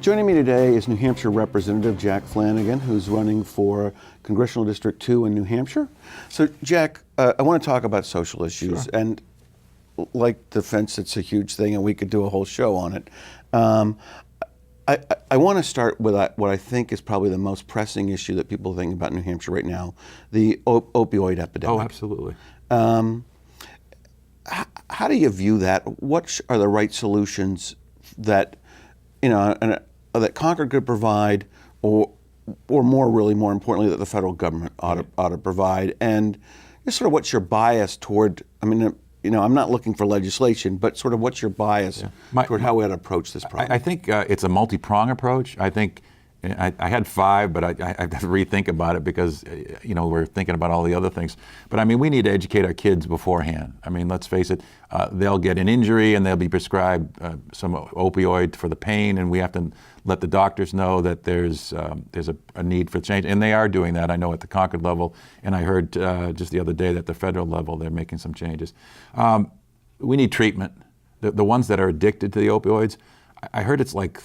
Joining me today is New Hampshire Representative Jack Flanagan, who's running for Congressional District 2 in New Hampshire. So, Jack, I want to talk about social issues. Sure. And like defense, it's a huge thing, and we could do a whole show on it. I want to start with what I think is probably the most pressing issue that people think about New Hampshire right now, the opioid epidemic. Oh, absolutely. How do you view that? What are the right solutions that, that Concord could provide, or more importantly, that the federal government ought to provide? And just sort of what's your bias toward? I mean, I'm not looking for legislation, but sort of what's your bias toward how we ought to approach this problem? I think it's a multi-prong approach. I think I had 5, but I have to rethink about it because we're thinking about all the other things. But I mean, we need to educate our kids beforehand. I mean, let's face it, they'll get an injury and they'll be prescribed some opioid for the pain, and we have to let the doctors know that there's a need for change, and they are doing that. I know at the Concord level, and I heard just the other day that the federal level they're making some changes. We need treatment. The ones that are addicted to the opioids, I heard it's like.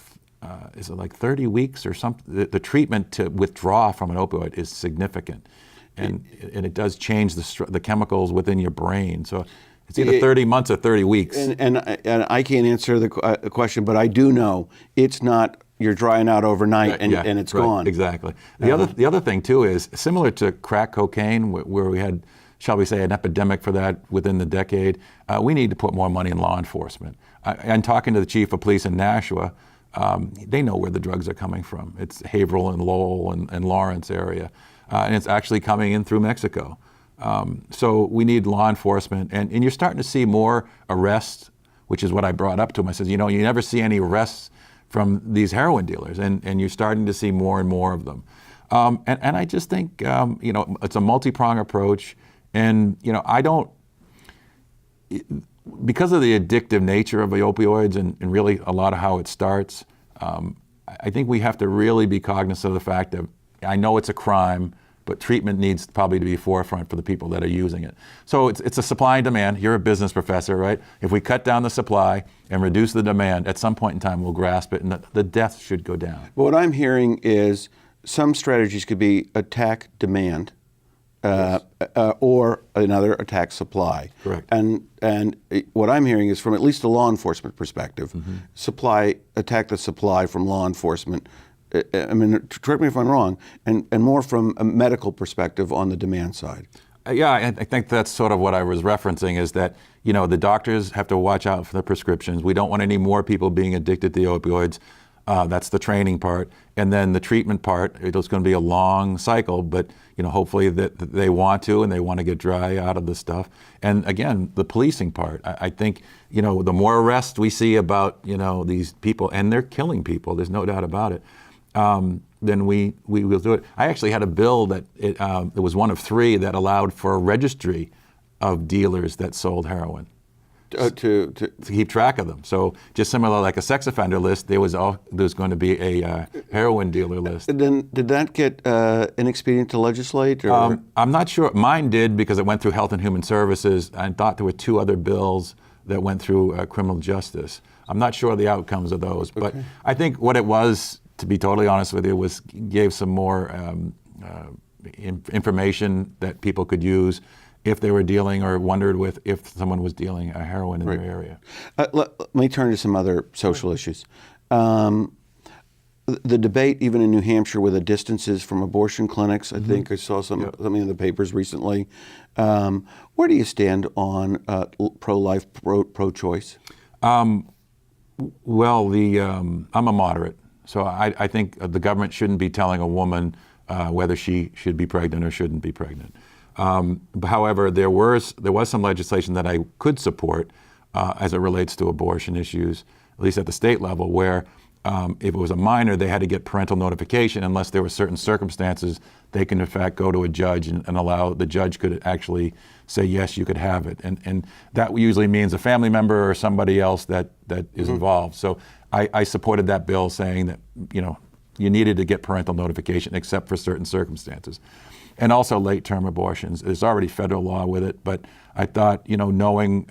Is it like 30 weeks or something? The treatment to withdraw from an opioid is significant, and it does change the chemicals within your brain. So it's either 30 months or 30 weeks. And I can't answer the question, but I do know it's not you're drying out overnight and it's gone. Exactly. The other thing too is similar to crack cocaine, where we had, shall we say, an epidemic for that within the decade. We need to put more money in law enforcement. And talking to the chief of police in Nashua. They know where the drugs are coming from. It's Haverhill and Lowell and Lawrence area. And it's actually coming in through Mexico. So we need law enforcement. And you're starting to see more arrests, which is what I brought up to him. I said, you never see any arrests from these heroin dealers. And you're starting to see more and more of them. And I just think, it's a multi-pronged approach. And, I don't... Because of the addictive nature of the opioids and really a lot of how it starts, I think we have to really be cognizant of the fact that I know it's a crime, but treatment needs probably to be forefront for the people that are using it. So it's a supply and demand. You're a business professor, right? If we cut down the supply and reduce the demand, at some point in time we'll grasp it and the deaths should go down. What I'm hearing is some strategies could be attack demand. Or another attack supply. Correct. And what I'm hearing is from at least a law enforcement perspective, attack the supply from law enforcement. I mean, correct me if I'm wrong, and more from a medical perspective on the demand side. Yeah, I think that's sort of what I was referencing is that, the doctors have to watch out for the prescriptions. We don't want any more people being addicted to the opioids. That's the training part. And then the treatment part, it's going to be a long cycle, but hopefully that they want to get dry out of the stuff. And again, the policing part. I think, the more arrests we see about, these people, and they're killing people, there's no doubt about it, then we will do it. I actually had a bill that it was one of 3 that allowed for a registry of dealers that sold heroin. To keep track of them. So just similar like a sex offender list, there's going to be a heroin dealer list. And then did that get an expedient to legislate? Or? I'm not sure. Mine did because it went through Health and Human Services. I thought there were 2 other bills that went through criminal justice. I'm not sure the outcomes of those, but I think what it was, to be totally honest with you, was gave some more information that people could use if they were dealing or wondered if someone was dealing a heroin in their area. Let me turn to some other social issues. The debate, even in New Hampshire, with the distances from abortion clinics, I think I saw something in the papers recently. Where do you stand on pro-life, pro-choice? Well, I'm a moderate, so I think the government shouldn't be telling a woman whether she should be pregnant or shouldn't be pregnant. However, there was some legislation that I could support as it relates to abortion issues, at least at the state level, where if it was a minor, they had to get parental notification unless there were certain circumstances. They can, in fact, go to a judge and allow the judge could actually say, yes, you could have it. And that usually means a family member or somebody else that is involved. So I supported that bill saying that, you needed to get parental notification except for certain circumstances. And also late-term abortions. There's already federal law with it, but I thought, knowing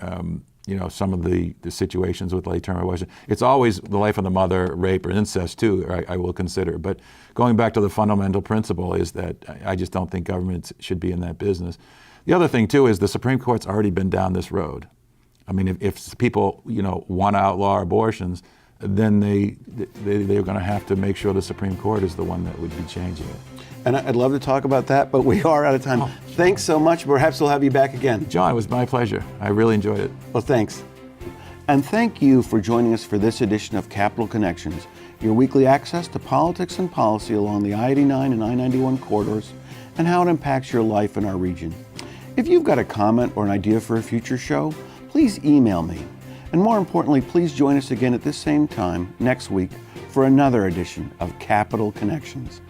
some of the situations with late-term abortion. It's always the life of the mother, rape, or incest too, I will consider. But going back to the fundamental principle is that I just don't think government should be in that business. The other thing too is the Supreme Court's already been down this road. I mean, if people want to outlaw abortions, then they're going to have to make sure the Supreme Court is the one that would be changing it. And I'd love to talk about that, but we are out of time. Thanks so much. Perhaps we'll have you back again. John, it was my pleasure. I really enjoyed it. Well, thanks. And thank you for joining us for this edition of Capital Connections, your weekly access to politics and policy along the I-89 and I-91 corridors and how it impacts your life in our region. If you've got a comment or an idea for a future show, please email me. And more importantly, please join us again at this same time next week for another edition of Capital Connections.